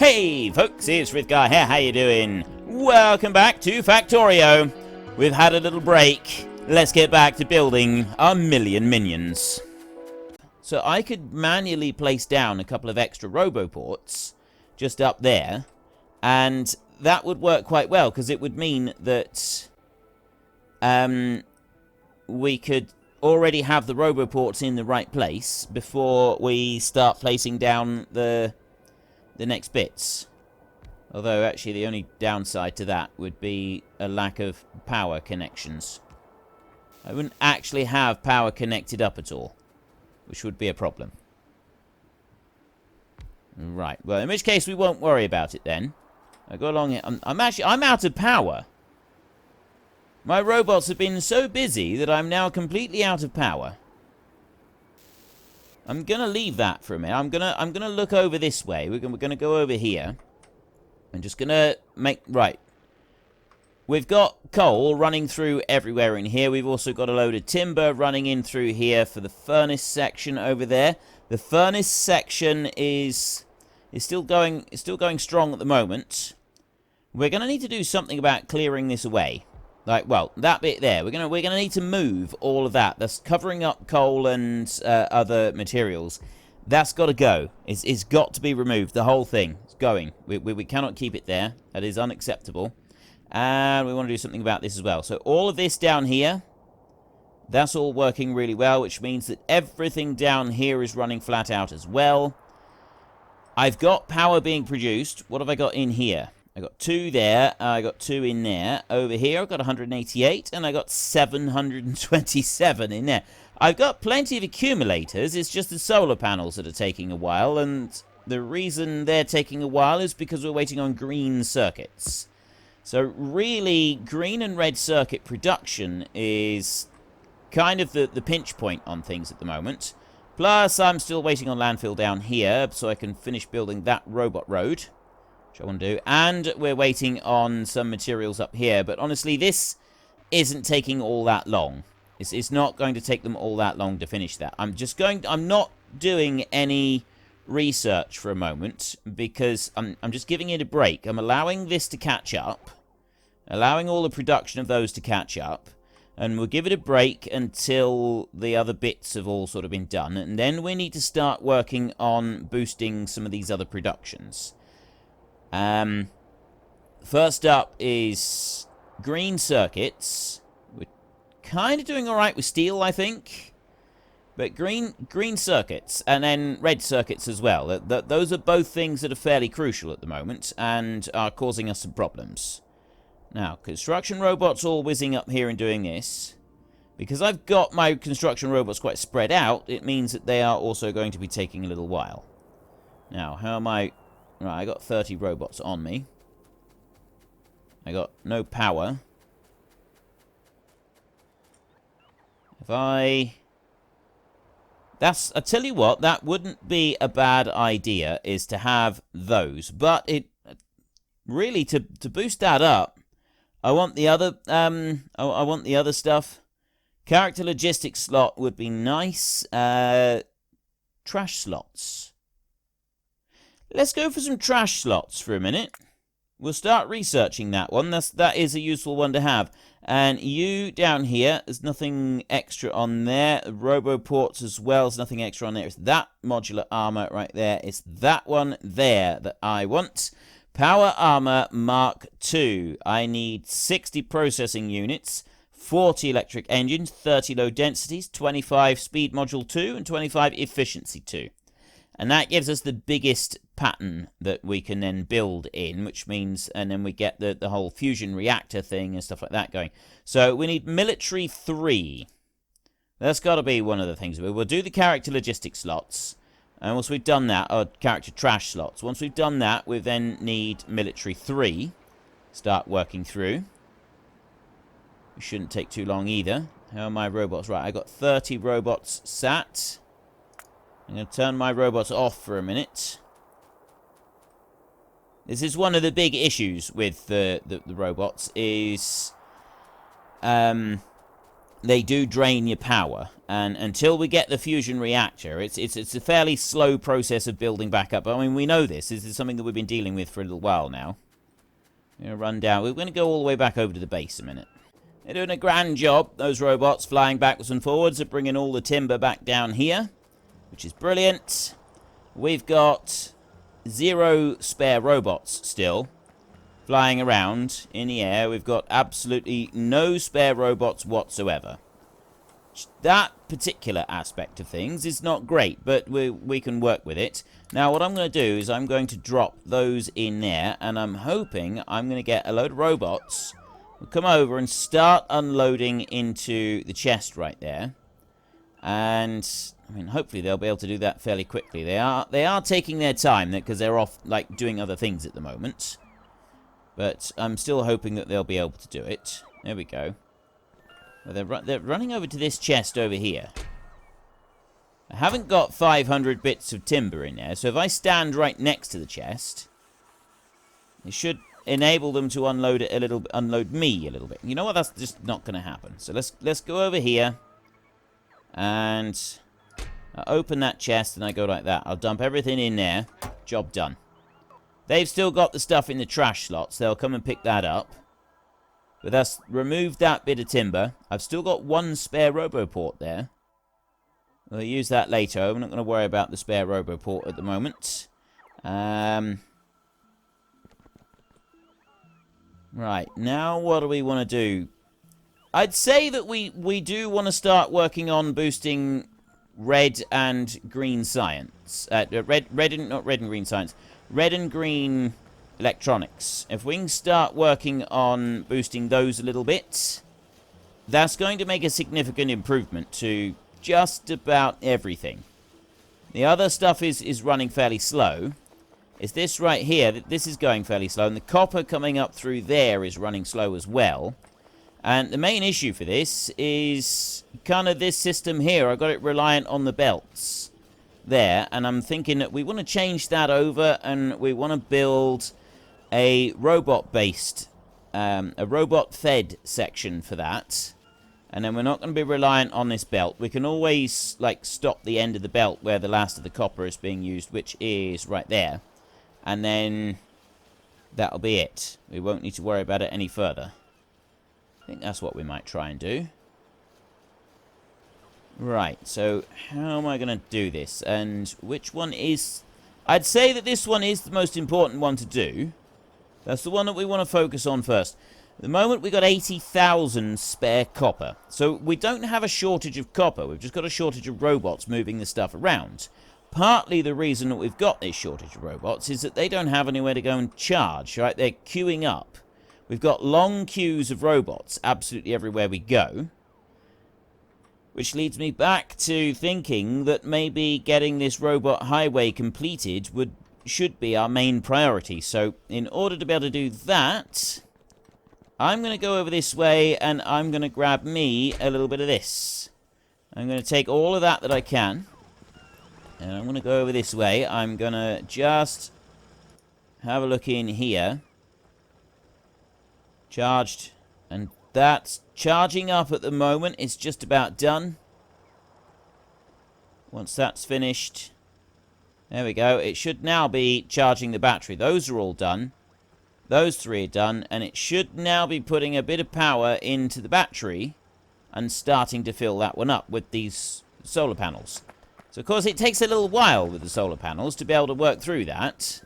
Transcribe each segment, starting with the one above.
Hey folks, it's Frithgar here, how you doing? Welcome back to Factorio. We've had a little break. Let's get back to building our million minions. So I could manually place down a couple of extra roboports just up there, and that would work quite well, because it would mean that we could already have the roboports in the right place before we start placing down the next bits. Although, actually, the only downside to that would be a lack of power connections. I wouldn't actually have power connected up at all, which would be a problem. Right, well, in which case we won't worry about it then. I go along here. I'm out of power. My robots have been so busy that I'm now completely out of power. I'm gonna leave that for a minute. I'm gonna look over this way. We're gonna go over here. I'm just gonna make right. We've got coal running through everywhere in here. We've also got a load of timber running in through here for the furnace section over there. The furnace section is still going strong at the moment. We're gonna need to do something about clearing this away. Like, well, that bit there. We're gonna need to move all of that. That's covering up coal and other materials. That's got to go. It's got to be removed. The whole thing is going. We cannot keep it there. That is unacceptable. And we want to do something about this as well. So all of this down here, that's all working really well, which means that everything down here is running flat out as well. I've got power being produced. What have I got in here? I got 2 there, I got 2 in there. Over here, I've got 188, and I got 727 in there. I've got plenty of accumulators, it's just the solar panels that are taking a while, and the reason they're taking a while is because we're waiting on green circuits. So really, green and red circuit production is kind of the pinch point on things at the moment. Plus, I'm still waiting on landfill down here, so I can finish building that robot road, which I want to do. And we're waiting on some materials up here. But honestly, this isn't taking all that long. It's not going to take them all that long to finish that. I'm not doing any research for a moment, because I'm just giving it a break. I'm allowing this to catch up. Allowing all the production of those to catch up. And we'll give it a break until the other bits have all sort of been done. And then we need to start working on boosting some of these other productions. First up is green circuits. We're kind of doing alright with steel, I think. But green circuits, and then red circuits as well. Those are both things that are fairly crucial at the moment, and are causing us some problems. Now, construction robots all whizzing up here and doing this. Because I've got my construction robots quite spread out, it means that they are also going to be taking a little while. Now, how am I... Right, I got 30 robots on me. I got no power. If I tell you what, that wouldn't be a bad idea, is to have those. But it really, to boost that up, I want the other I want the other stuff. Character logistics slot would be nice. Trash slots. Let's go for some trash slots for a minute. We'll start researching that one. That is a useful one to have. And you down here, there's nothing extra on there. Roboports as well, there's nothing extra on there. It's that modular armor right there. It's that one there that I want. Power armor Mark II. I need 60 processing units, 40 electric engines, 30 low densities, 25 speed module 2, and 25 efficiency 2. And that gives us the biggest pattern that we can then build in, which means, and then we get the whole fusion reactor thing and stuff like that going. So we need military 3. That's got to be one of the things. We'll do the character logistics slots. And once we've done that, or character trash slots, once we've done that, we then need military 3. Start working through. It shouldn't take too long either. How are my robots? Right, I got 30 robots sat. I'm going to turn my robots off for a minute. This is one of the big issues with the robots, is they do drain your power. And until we get the fusion reactor, it's a fairly slow process of building back up. I mean, we know this. This is something that we've been dealing with for a little while now. We're going to run down. We're going to go all the way back over to the base a minute. They're doing a grand job, those robots, flying backwards and forwards and bringing all the timber back down here, which is brilliant. We've got 0 spare robots still flying around in the air. We've got absolutely no spare robots whatsoever. That particular aspect of things is not great, but we can work with it. Now, what I'm going to do is I'm going to drop those in there, and I'm hoping I'm going to get a load of robots who come over and start unloading into the chest right there. And I mean, hopefully they'll be able to do that fairly quickly. They are taking their time because they're off like doing other things at the moment. But I'm still hoping that they'll be able to do it. There we go. Well, they're running over to this chest over here. I haven't got 500 bits of timber in there, so if I stand right next to the chest, it should enable them to unload it a little, unload me a little bit. You know what? That's just not going to happen. So let's go over here, and I open that chest, and I go like that. I'll dump everything in there. Job done. They've still got the stuff in the trash slots. They'll come and pick that up. But that's removed that bit of timber. I've still got 1 spare roboport there. We'll use that later. I'm not going to worry about the spare roboport at the moment. Right, now what do we want to do? I'd say that we do want to start working on boosting red and green science. Not red and green science. Red and green electronics. If we can start working on boosting those a little bit, that's going to make a significant improvement to just about everything. The other stuff is running fairly slow. It's this right here, this is going fairly slow, and the copper coming up through there is running slow as well. And the main issue for this is kind of this system here. I got it reliant on the belts there, and I'm thinking that we want to change that over, and we want to build a robot-based, a robot-fed section for that. And then we're not going to be reliant on this belt. We can always, like, stop the end of the belt where the last of the copper is being used, which is right there. And then that'll be it. We won't need to worry about it any further. I think that's what we might try and do. Right, so how am I going to do this? And which one is... I'd say that this one is the most important one to do. That's the one that we want to focus on first. At the moment, we've got 80,000 spare copper. So we don't have a shortage of copper. We've just got a shortage of robots moving the stuff around. Partly the reason that we've got this shortage of robots is that they don't have anywhere to go and charge, right? They're queuing up. We've got long queues of robots absolutely everywhere we go. Which leads me back to thinking that maybe getting this robot highway completed should be our main priority. So in order to be able to do that, I'm going to go over this way and I'm going to grab me a little bit of this. I'm going to take all of that I can. And I'm going to go over this way. I'm going to just have a look in here. Charged. And that's charging up at the moment. It's just about done. Once that's finished, there we go. It should now be charging the battery. Those are all done. Those 3 are done. And it should now be putting a bit of power into the battery and starting to fill that one up with these solar panels. So, of course, it takes a little while with the solar panels to be able to work through that.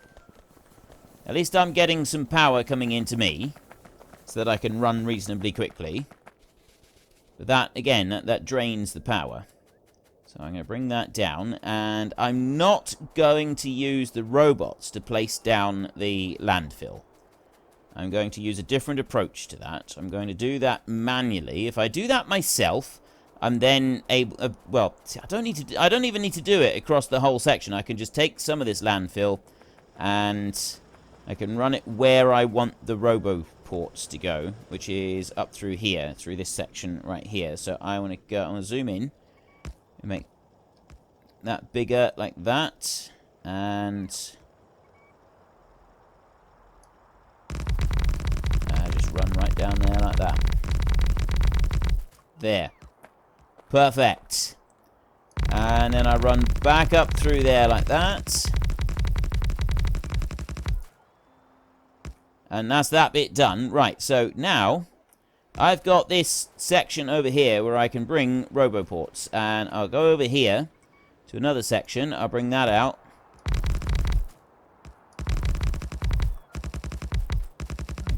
At least I'm getting some power coming into me so that I can run reasonably quickly. But that, again, that drains the power. So I'm going to bring that down, and I'm not going to use the robots to place down the landfill. I'm going to use a different approach to that. I'm going to do that manually. If I do that myself, I'm then able... well, I don't even need to do it across the whole section. I can just take some of this landfill, and I can run it where I want the roboports to go, which is up through here, through this section right here. So I want to zoom in and make that bigger like that, and just run right down there like that. There. Perfect. And then I run back up through there like that. And that's that bit done. Right, so now I've got this section over here where I can bring Roboports. And I'll go over here to another section. I'll bring that out.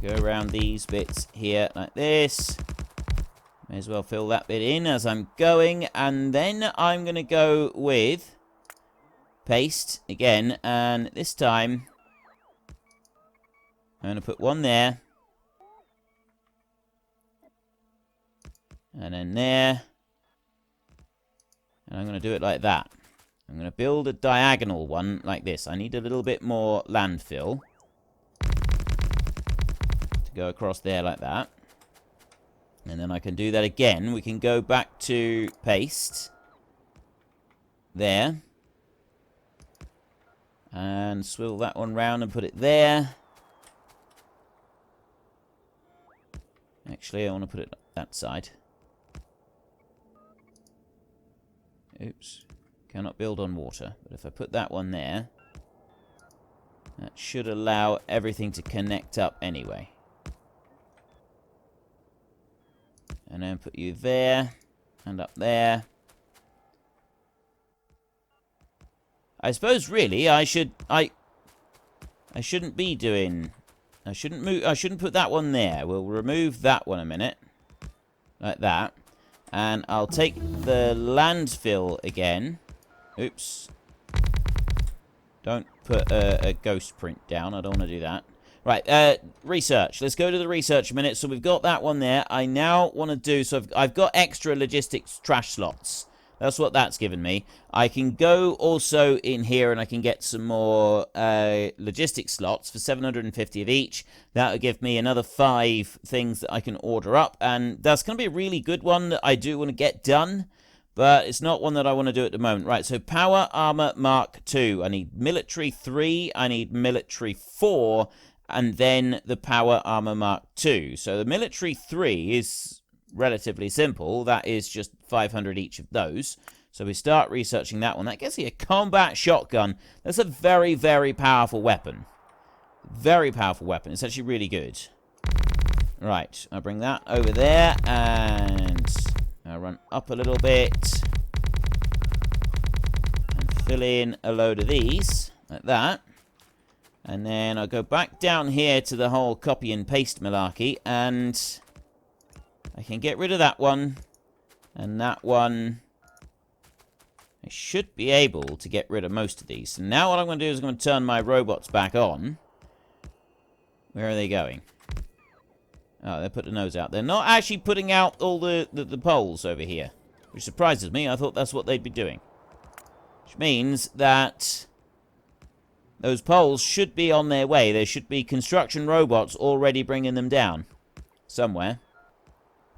Go around these bits here like this. May as well fill that bit in as I'm going. And then I'm going to go with paste again. And this time I'm going to put one there. And then there. And I'm going to do it like that. I'm going to build a diagonal one like this. I need a little bit more landfill to go across there like that. And then I can do that again. We can go back to paste. There. And swivel that one round and put it there. Actually, I want to put it that side. Oops. Cannot build on water. But if I put that one there, that should allow everything to connect up anyway. And then put you there. And up there. I suppose really I shouldn't be doing... I shouldn't put that one there. We'll remove that one a minute. Like that. And I'll take the landfill again. Oops. Don't put a ghost print down. I don't want to do that. Right, research. Let's go to the research a minute. So we've got that one there. I now want to do... So I've got extra logistics trash slots. That's what that's given me. I can go also in here and I can get some more logistics slots for 750 of each. That will give me another 5 things that I can order up. And that's going to be a really good one that I do want to get done. But it's not one that I want to do at the moment. Right, so Power Armor Mark II. I need Military 3. I need Military 4. And then the Power Armor Mark II. So the Military 3 is relatively simple. That is just 500 each of those. So we start researching that one. That gets you a combat shotgun. That's a very, very powerful weapon. Very powerful weapon. It's actually really good. Right, I'll bring that over there. And I'll run up a little bit. And fill in a load of these. Like that. And then I'll go back down here to the whole copy and paste malarkey. And I can get rid of that one. And that one. I should be able to get rid of most of these. So now what I'm going to do is I'm going to turn my robots back on. Where are they going? Oh, they put the nose out. They're not actually putting out all the poles over here. Which surprises me. I thought that's what they'd be doing. Which means that those poles should be on their way. There should be construction robots already bringing them down. Somewhere.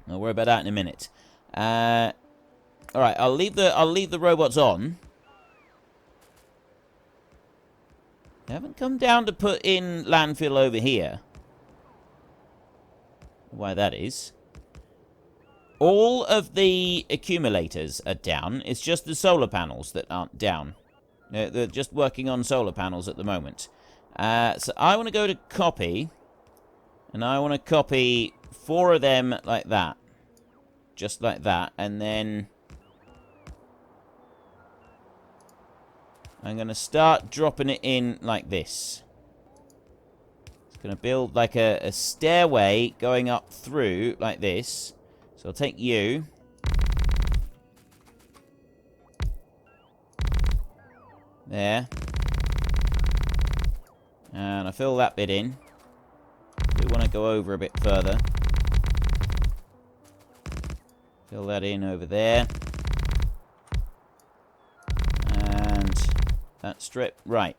I'll worry about that in a minute. Alright, I'll leave the robots on. They haven't come down to put in landfill over here. Why that is. All of the accumulators are down. It's just the solar panels that aren't down. They're just working on solar panels at the moment. So I want to go to copy. And I want to copy 4 of them like that. Just like that. And then I'm going to start dropping it in like this. It's going to build like a stairway going up through like this. So I'll take you. There. And I fill that bit in. We want to go over a bit further. Fill that in over there. And that strip. Right.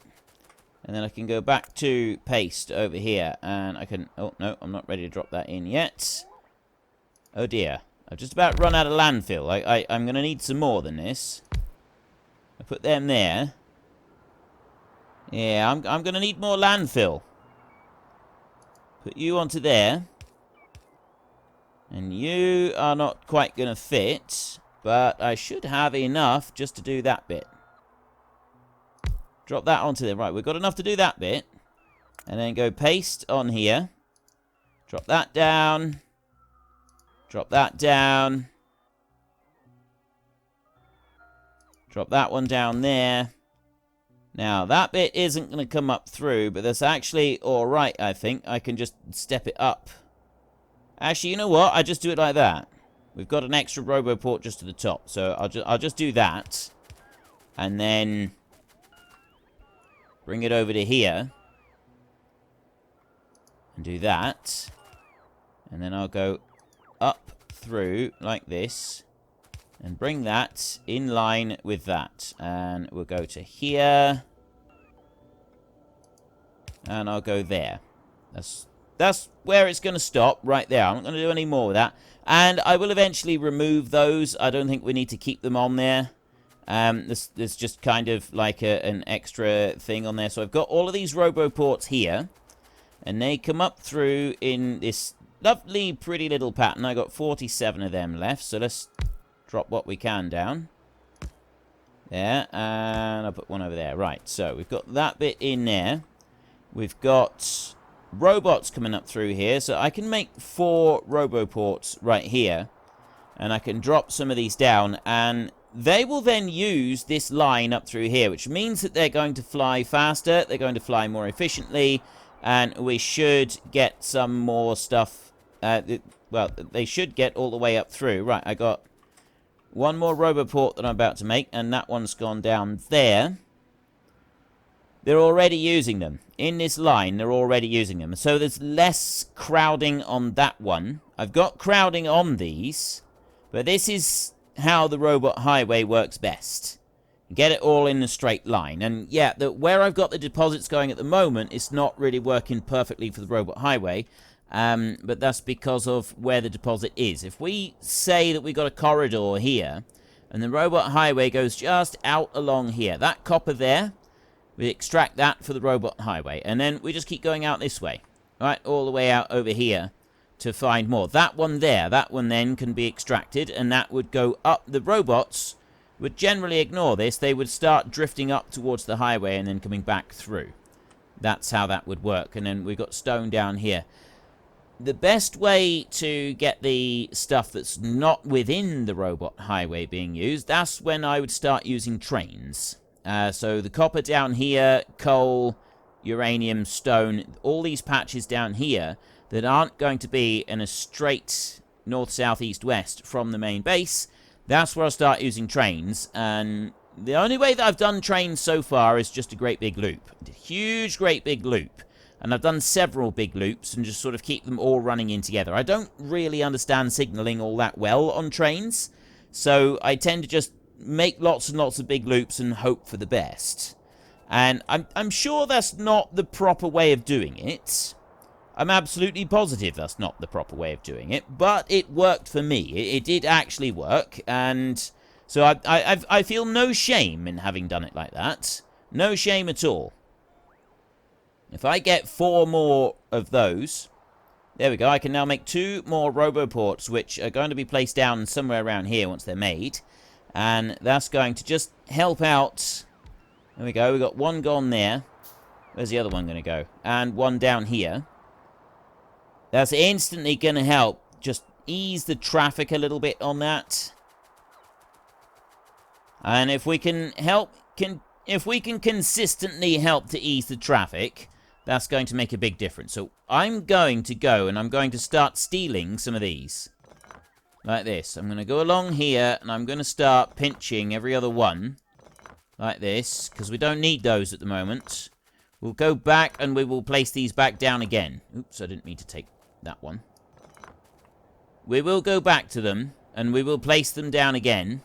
And then I can go back to paste over here. And I can... Oh, no. I'm not ready to drop that in yet. Oh, dear. I've just about run out of landfill. I'm going to need some more than this. I put them there. Yeah, I'm going to need more landfill. Put you onto there. And you are not quite going to fit. But I should have enough just to do that bit. Drop that onto there. Right, we've got enough to do that bit. And then go paste on here. Drop that down. Drop that down. Drop that one down there. Now, that bit isn't going to come up through, but that's actually alright, I think. I can just step it up. Actually, you know what? I just do it like that. We've got an extra RoboPort just to the top, so I'll just do that. And then bring it over to here. And do that. And then I'll go up through like this. And bring that in line with that. And we'll go to here. And I'll go there. That's where it's going to stop, right there. I'm not going to do any more with that. And I will eventually remove those. I don't think we need to keep them on there. There's just kind of like an extra thing on there. So I've got all of these RoboPorts here. And they come up through in this lovely, pretty little pattern. I got 47 of them left. So let's drop what we can down. There. And I'll put one over there. Right. So we've got that bit in there. We've got robots coming up through here. So I can make 4 RoboPorts right here. And I can drop some of these down. And they will then use this line up through here. Which means that they're going to fly faster. They're going to fly more efficiently. And we should get some more stuff. Well, they should get all the way up through. Right, I got one more RoboPort that I'm about to make. And that one's gone down there. They're already using them. In this line, they're already using them. So there's less crowding on that one. I've got crowding on these. But this is how the robot highway works best. Get it all in a straight line. And yeah, where I've got the deposits going at the moment, it's not really working perfectly for the robot highway. But that's because of where the deposit is. If we say that we've got a corridor here, and the robot highway goes just out along here, that copper there, we extract that for the robot highway. And then we just keep going out this way. Right, all the way out over here to find more. That one there, that one then can be extracted, and that would go up. The robots would generally ignore this. They would start drifting up towards the highway and then coming back through. That's how that would work. And then we've got stone down here. The best way to get the stuff that's not within the robot highway being used, that's when I would start using trains. So the copper down here, coal, uranium, stone, all these patches down here that aren't going to be in a straight north, south, east, west from the main base, that's where I'll start using trains. And the only way that I've done trains so far is just a great big loop. A huge, great big loop. And I've done several big loops and just sort of keep them all running in together. I don't really understand signaling all that well on trains. So I tend to just make lots and lots of big loops and hope for the best. And I'm sure that's not the proper way of doing it. I'm absolutely positive that's not the proper way of doing it. But it worked for me. It did actually work. And so I feel no shame in having done it like that. No shame at all. If I get 4 more of those, there we go. I can now make 2 more RoboPorts, which are going to be placed down somewhere around here once they're made. And that's going to just help out. There we go. We've got one gone there. Where's the other one going to go? And one down here. That's instantly going to help just ease the traffic a little bit on that. And if we can help, if we can consistently help to ease the traffic, that's going to make a big difference. So I'm going to go and I'm going to start stealing some of these. Like this. I'm going to go along here and I'm going to start pinching every other one. Like this. Because we don't need those at the moment. We'll go back and we will place these back down again. Oops, I didn't mean to take that one. We will go back to them and we will place them down again.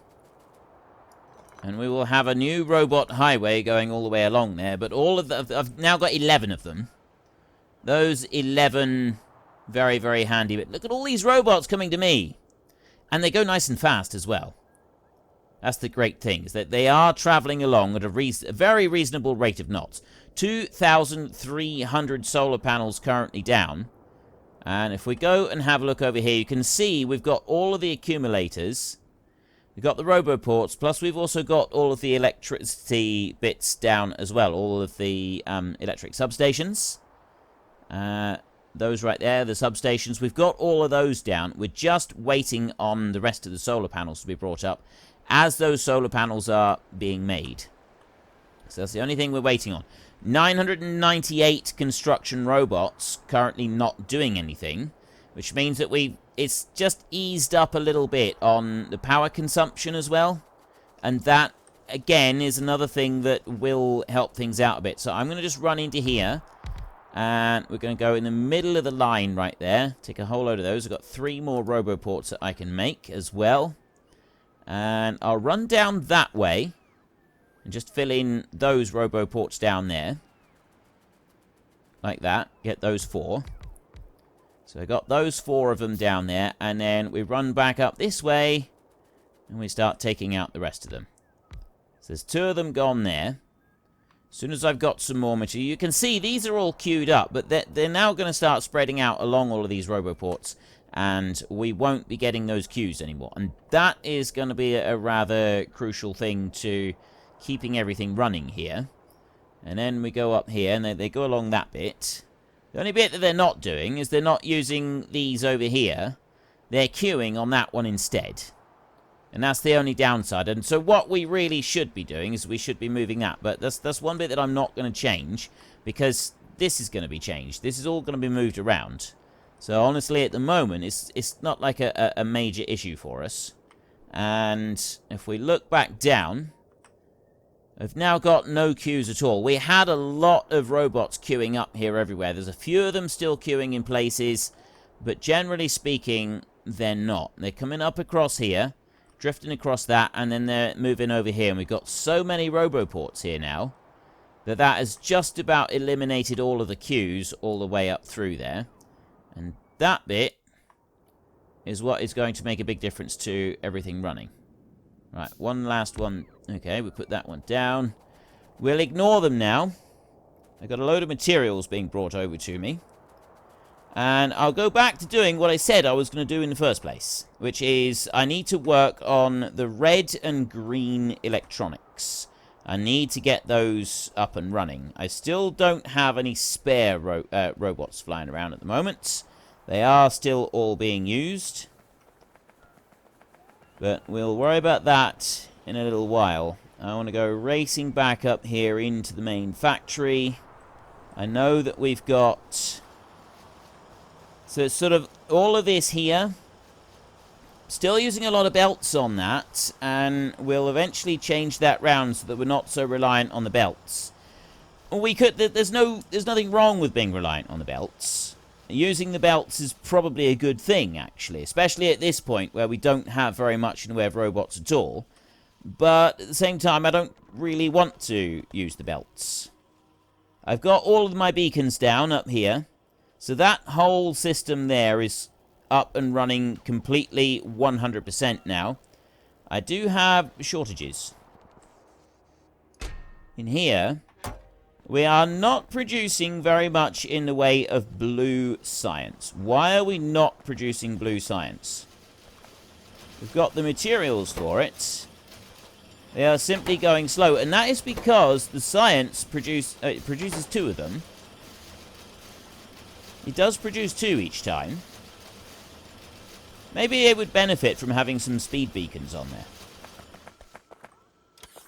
And we will have a new robot highway going all the way along there. But all of the, I've now got 11 of them. Those 11, very, very handy. But look at all these robots coming to me. And they go nice and fast as well. That's the great thing, is that they are traveling along at a very reasonable rate of knots. 2,300 solar panels currently down. And if we go and have a look over here, you can see we've got all of the accumulators. We've got the roboports, plus we've also got all of the electricity bits down as well. All of the electric substations. Those right there, the substations. We've got all of those down. We're just waiting on the rest of the solar panels to be brought up as those solar panels are being made. So that's the only thing we're waiting on. 998 construction robots currently not doing anything, which means that it's just eased up a little bit on the power consumption as well. And that, again, is another thing that will help things out a bit. So I'm going to just run into here. And we're going to go in the middle of the line right there. Take a whole load of those. I've got 3 more roboports that I can make as well. And I'll run down that way. And just fill in those roboports down there. Like that. Get those 4. So I got those 4 of them down there. And then we run back up this way. And we start taking out the rest of them. So there's 2 of them gone there. As soon as I've got some more material, you can see these are all queued up, but they're now going to start spreading out along all of these roboports, and we won't be getting those queues anymore. And that is going to be a rather crucial thing to keeping everything running here. And then we go up here, and they go along that bit. The only bit that they're not doing is they're not using these over here. They're queuing on that one instead. And that's the only downside. And so what we really should be doing is we should be moving that. But that's one bit that I'm not going to change, because this is going to be changed. This is all going to be moved around. So honestly, at the moment, it's not like a major issue for us. And if we look back down, I've now got no queues at all. We had a lot of robots queuing up here everywhere. There's a few of them still queuing in places, but generally speaking, they're not. They're coming up across here, drifting across that, and then they're moving over here. And we've got so many roboports here now that has just about eliminated all of the queues all the way up through there. And that bit is what is going to make a big difference to everything running. Right, one last one. Okay, we put that one down. We'll ignore them now. I've got a load of materials being brought over to me. And I'll go back to doing what I said I was going to do in the first place, which is I need to work on the red and green electronics. I need to get those up and running. I still don't have any spare robots flying around at the moment. They are still all being used. But we'll worry about that in a little while. I want to go racing back up here into the main factory. I know that we've got... So it's sort of all of this here. Still using a lot of belts on that. And we'll eventually change that round so that we're not so reliant on the belts. We could... There's nothing wrong with being reliant on the belts. Using the belts is probably a good thing, actually. Especially at this point where we don't have very much in the way of robots at all. But at the same time, I don't really want to use the belts. I've got all of my beacons down up here. So that whole system there is up and running completely 100% now. I do have shortages. In here, we are not producing very much in the way of blue science. Why are we not producing blue science? We've got the materials for it. They are simply going slow. And that is because the science produces 2 of them. It does produce 2 each time. Maybe it would benefit from having some speed beacons on there.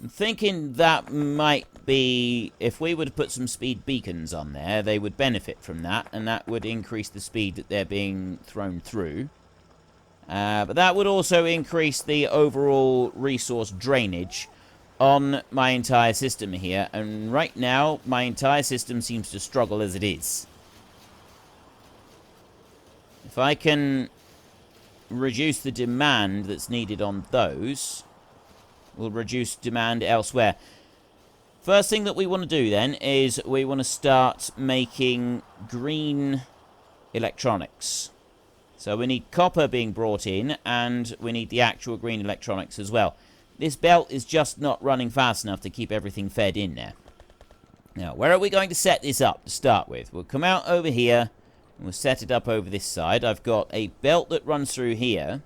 I'm thinking that might be... If we were to put some speed beacons on there, they would benefit from that. And that would increase the speed that they're being thrown through. But that would also increase the overall resource drainage on my entire system here. And right now, my entire system seems to struggle as it is. If I can reduce the demand that's needed on those, we'll reduce demand elsewhere. First thing that we want to do then is we want to start making green electronics. So we need copper being brought in, and we need the actual green electronics as well. This belt is just not running fast enough to keep everything fed in there. Now, where are we going to set this up to start with? We'll come out over here. We'll set it up over this side. I've got a belt that runs through here.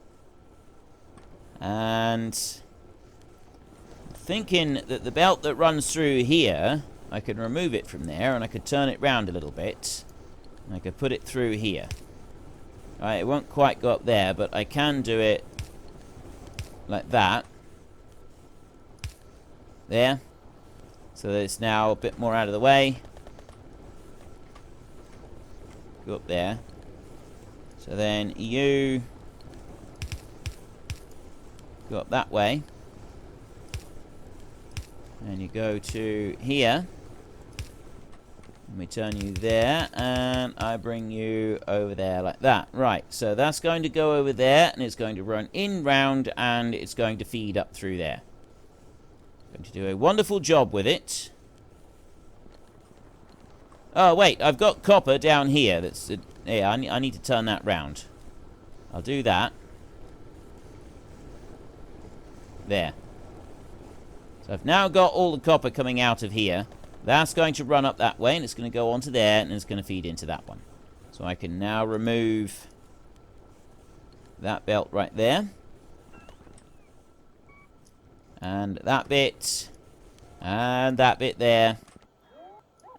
And thinking that the belt that runs through here, I could remove it from there, and I could turn it round a little bit. And I could put it through here. Right, it won't quite go up there, but I can do it like that. There. So that it's now a bit more out of the way. Go up there. So then you go up that way. And you go to here. And we turn you there, and I bring you over there like that. Right, so that's going to go over there, and it's going to run in round, and it's going to feed up through there. Going to do a wonderful job with it. Oh, wait, I've got copper down here. That's yeah, I need to turn that round. I'll do that. There. So I've now got all the copper coming out of here. That's going to run up that way, and it's going to go onto there, and it's going to feed into that one. So I can now remove that belt right there. And that bit. And that bit there.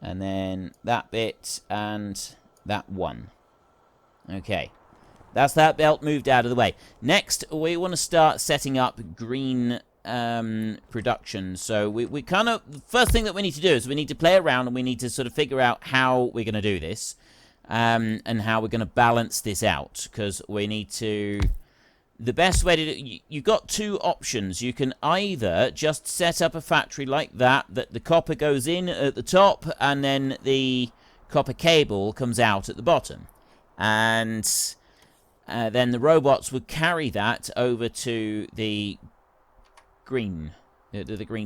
And then that bit and that one. Okay. That's that belt moved out of the way. Next, we want to start setting up green production. So we kind of, the first thing that we need to do is we need to play around, and we need to sort of figure out how we're going to do this, and how we're going to balance this out, because we need to, the best way to do, you've got two options. You can either just set up a factory like that the copper goes in at the top, and then the copper cable comes out at the bottom, and then the robots would carry that over to the green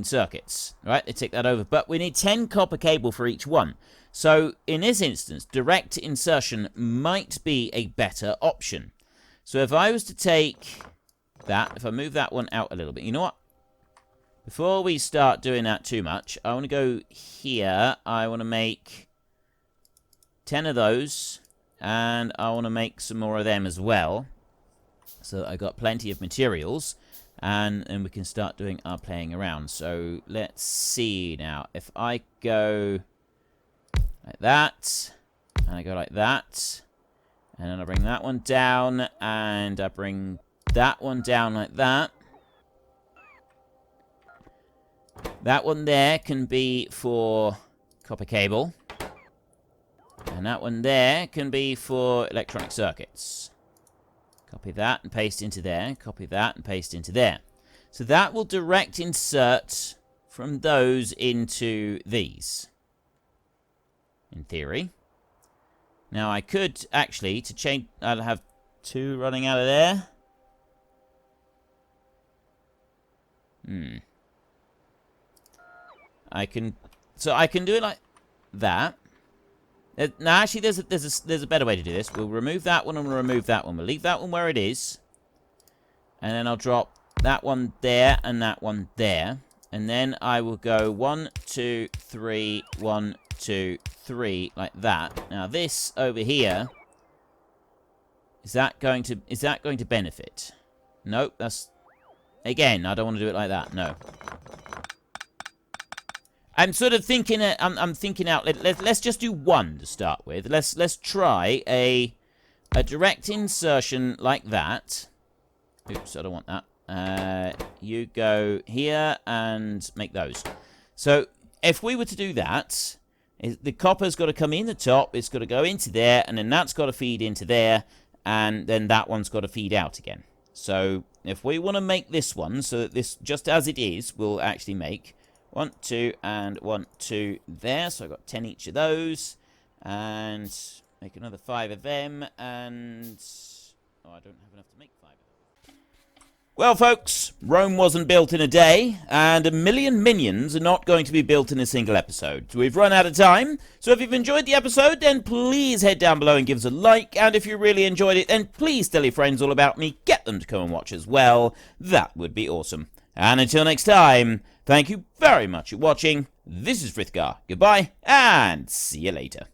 circuits. Right, they take that over, but we need 10 copper cable for each one. So in this instance, direct insertion might be a better option. So if I was to take that, if I move that one out a little bit, you know what, before we start doing that too much, I want to go here. I want to make 10 of those, and I want to make some more of them as well, so that I got plenty of materials. And we can start doing our playing around. So let's see now. If I go like that, and I go like that, and then I bring that one down, and I bring that one down like that. That one there can be for copper cable. And that one there can be for electronic circuits. Copy that and paste into there. Copy that and paste into there. So that will direct insert from those into these, in theory. Now I could actually, to change, I'll have 2 running out of there. I can do it like that. No, actually, there's a better way to do this. We'll remove that one, and we'll remove that one. We'll leave that one where it is. And then I'll drop that one there and that one there. And then I will go 1, 2, 3, 1, 2, 3, like that. Now this over here, is that going to benefit? Nope, that's, again, I don't want to do it like that. No. I'm sort of thinking. I'm thinking out. Let's just do one to start with. Let's try a direct insertion like that. Oops, I don't want that. You go here and make those. So if we were to do that, the copper's got to come in the top. It's got to go into there, and then that's got to feed into there, and then that one's got to feed out again. So if we want to make this one, so that this, just as it is, will actually make 1, 2, and 1, 2 there. So I've got 10 each of those. And make another 5 of them. And oh, I don't have enough to make 5 of those. Well, folks, Rome wasn't built in a day, and 1,000,000 minions are not going to be built in a single episode. We've run out of time, so if you've enjoyed the episode, then please head down below and give us a like, and if you really enjoyed it, then please tell your friends all about me, get them to come and watch as well. That would be awesome. And until next time, thank you very much for watching. This is Frithgar. Goodbye, and see you later.